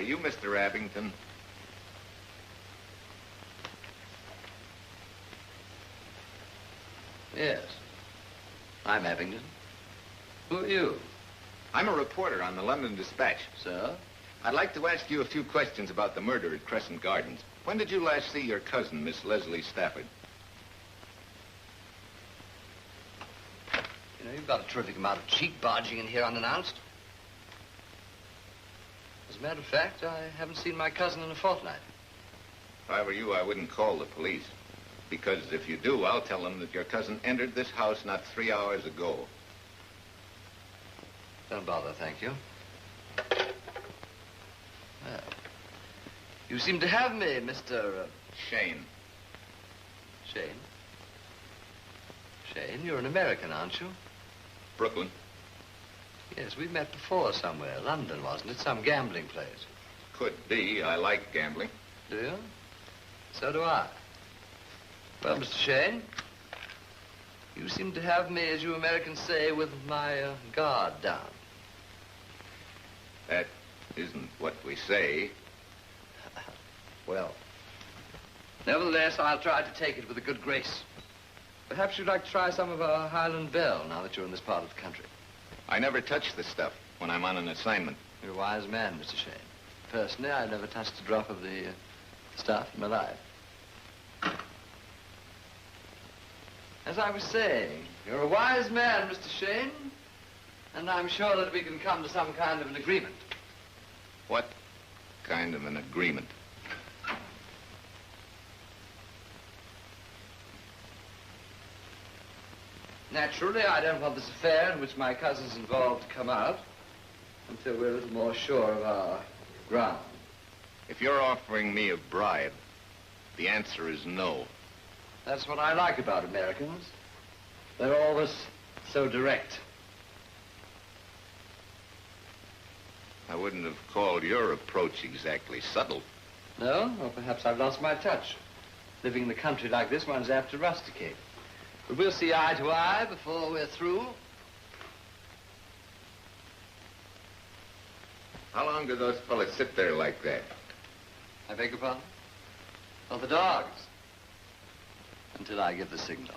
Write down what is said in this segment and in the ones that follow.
you Mr. Abington? Yes. I'm Abington. Who are you? I'm a reporter on the London Dispatch. Sir? I'd like to ask you a few questions about the murder at Crescent Gardens. When did you last see your cousin, Miss Leslie Stafford? You know, you've got a terrific amount of cheek barging in here unannounced. As a matter of fact, I haven't seen my cousin in a fortnight. If I were you, I wouldn't call the police. Because if you do, I'll tell them that your cousin entered this house not 3 hours ago. Don't bother, thank you. Well, you seem to have me, Mr. Shane. Shane? Shane, you're an American, aren't you? Brooklyn. Yes, we've met before somewhere. London, wasn't it? Some gambling place. Could be. I like gambling. Do you? So do I. Well, Mr. Shane, you seem to have me, as you Americans say, with my guard down. That isn't what we say. Well, nevertheless, I'll try to take it with a good grace. Perhaps you'd like to try some of our Highland Bell now that you're in this part of the country. I never touch this stuff when I'm on an assignment. You're a wise man, Mr. Shane. Personally, I've never touched a drop of the stuff in my life. As I was saying, you're a wise man, Mr. Shane, and I'm sure that we can come to some kind of an agreement. What kind of an agreement? Naturally, I don't want this affair in which my cousin's involved to come out until we're a little more sure of our ground. If you're offering me a bribe, the answer is no. That's what I like about Americans. They're always so direct. I wouldn't have called your approach exactly subtle. No? Or perhaps I've lost my touch. Living in the country like this, one's apt to rusticate. But we'll see eye to eye before we're through. How long do those fellas sit there like that? I beg your pardon? Oh, the dogs. Until I give the signal.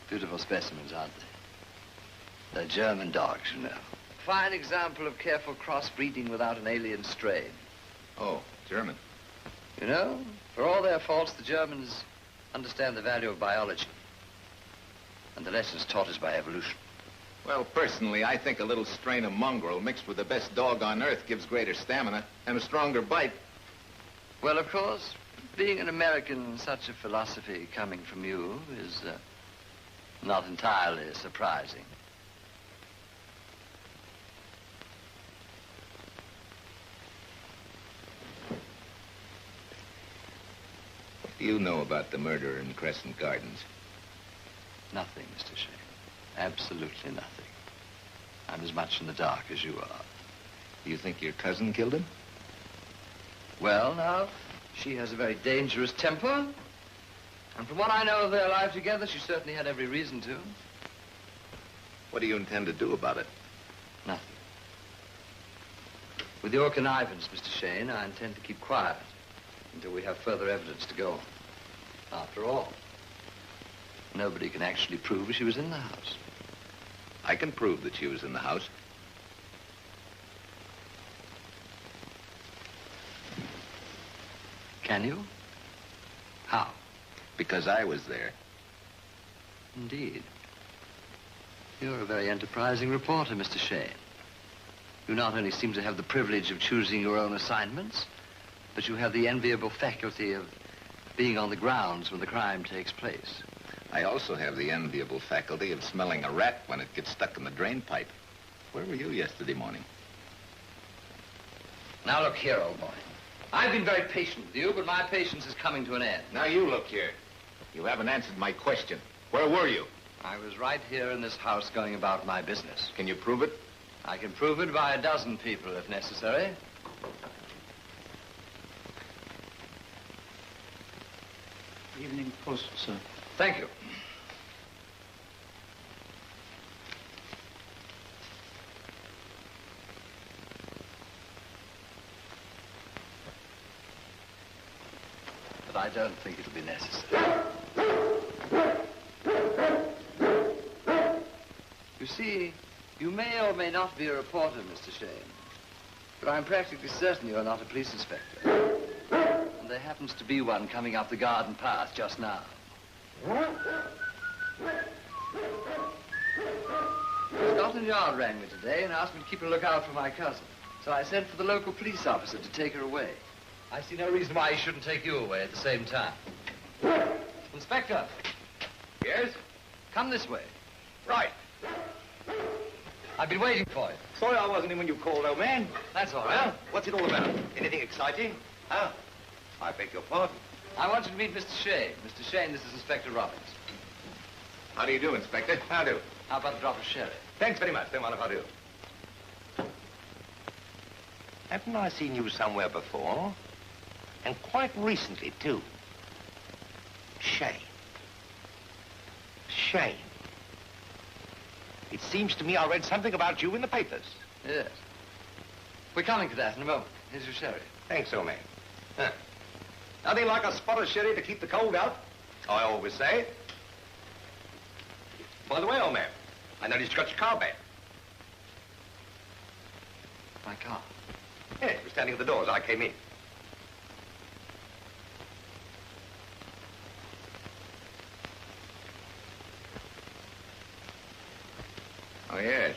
Beautiful specimens, aren't they? They're German dogs, you know. Fine example of careful crossbreeding without an alien strain. Oh, German. You know, for all their faults, the Germans understand the value of biology. And the lessons taught us by evolution. Well, personally, I think a little strain of mongrel mixed with the best dog on earth gives greater stamina and a stronger bite. Well, of course, being an American, such a philosophy coming from you is not entirely surprising. What do you know about the murder in Crescent Gardens? Nothing, Mr. Shane. Absolutely nothing. I'm as much in the dark as you are. You think your cousin killed him? Well, now, she has a very dangerous temper. And from what I know of their life together, she certainly had every reason to. What do you intend to do about it? Nothing. With your connivance, Mr. Shane, I intend to keep quiet until we have further evidence to go on. After all, nobody can actually prove she was in the house. I can prove that she was in the house. Can you? How? Because I was there. Indeed. You're a very enterprising reporter, Mr. Shane. You not only seem to have the privilege of choosing your own assignments, but you have the enviable faculty of being on the grounds when the crime takes place. I also have the enviable faculty of smelling a rat when it gets stuck in the drain pipe. Where were you yesterday morning? Now look here, old boy. I've been very patient with you, but my patience is coming to an end. Now you look here. You haven't answered my question. Where were you? I was right here in this house going about my business. Can you prove it? I can prove it by a dozen people if necessary. Evening Post, sir. Thank you. I don't think it'll be necessary. You see, you may or may not be a reporter, Mr. Shane, but I'm practically certain you're not a police inspector. And there happens to be one coming up the garden path just now. Scotland Yard rang me today and asked me to keep a lookout for my cousin. So I sent for the local police officer to take her away. I see no reason why he shouldn't take you away at the same time. Inspector. Yes? Come this way. Right. I've been waiting for you. Sorry I wasn't in when you called, old man. That's all Well, right. what's it all about? Anything exciting? Oh, I beg your pardon. I want you to meet Mr. Shane. Mr. Shane, this is Inspector Robbins. How do you do, Inspector? How do? How about a drop of sherry? Thanks very much. Don't mind if I do. Haven't I seen you somewhere before? And quite recently, too. Shane. Shane. It seems to me I read something about you in the papers. Yes. We're coming to that in a moment. Here's your sherry. Thanks, old man. Huh. Nothing like a spot of sherry to keep the cold out, I always say. By the way, old man, I noticed you got your car back. My car. Yeah, it was standing at the door as I came in. Oh, yes.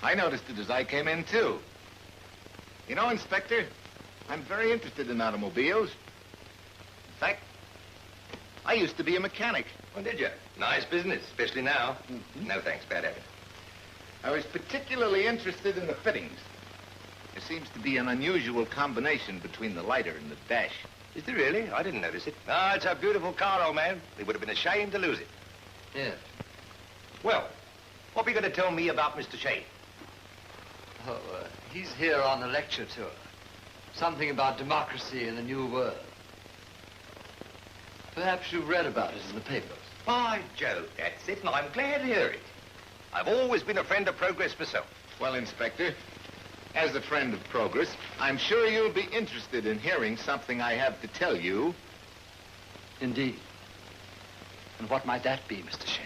I noticed it as I came in, too. You know, Inspector, I'm very interested in automobiles. In fact, I used to be a mechanic. Oh, did you? Nice business, especially now. No thanks, bad habit. I was particularly interested in the fittings. There seems to be an unusual combination between the lighter and the dash. Is there really? I didn't notice it. Ah, it's a beautiful car, old man. They would have been ashamed to lose it. Yes. Well, what are you going to tell me about Mr. Shane? Oh, he's here on a lecture tour. Something about democracy in the New World. Perhaps you've read about it in the papers. By Jove, that's it, and I'm glad to hear it. I've always been a friend of progress myself. Well, Inspector, as a friend of progress, I'm sure you'll be interested in hearing something I have to tell you. Indeed. And what might that be, Mr. Shane?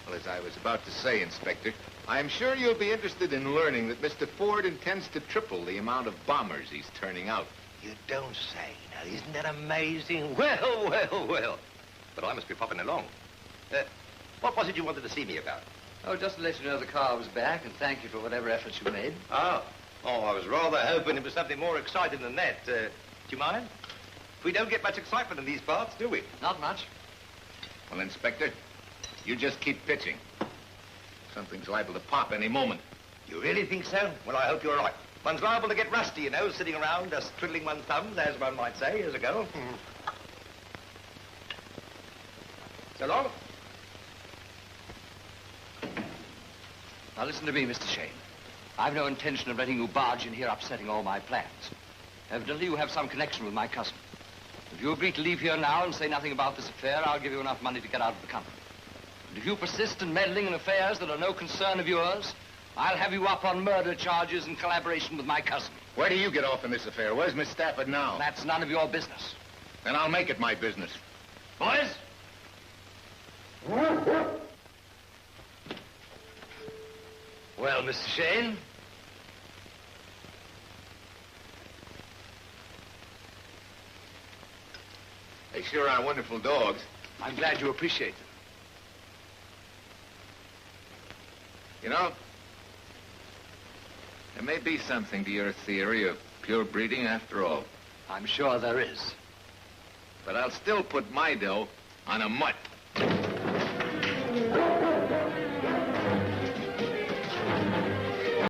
Well, as I was about to say, Inspector, I'm sure you'll be interested in learning that Mr. Ford intends to triple the amount of bombers he's turning out. You don't say. Now, isn't that amazing? Well, well, well. But I must be popping along. What was it you wanted to see me about? Oh, just to let you know the car was back and thank you for whatever efforts you made. Oh, I was rather hoping it was something more exciting than that. Do you mind? We don't get much excitement in these parts, do we? Not much. Well, Inspector, you just keep pitching. Something's liable to pop any moment. You really think so? Well, I hope you're right. One's liable to get rusty, you know, sitting around, just twiddling one's thumbs, as one might say, years ago. So long. Now listen to me, Mr. Shane. I've no intention of letting you barge in here upsetting all my plans. Evidently you have some connection with my cousin. If you agree to leave here now and say nothing about this affair, I'll give you enough money to get out of the company. And if you persist in meddling in affairs that are no concern of yours, I'll have you up on murder charges in collaboration with my cousin. Where do you get off in this affair? Where's Miss Stafford now? That's none of your business. Then I'll make it my business. Boys? Well, Mr. Shane? They sure are wonderful dogs. I'm glad you appreciate them. You know, there may be something to your theory of pure breeding after all. I'm sure there is. But I'll still put my dough on a mutt.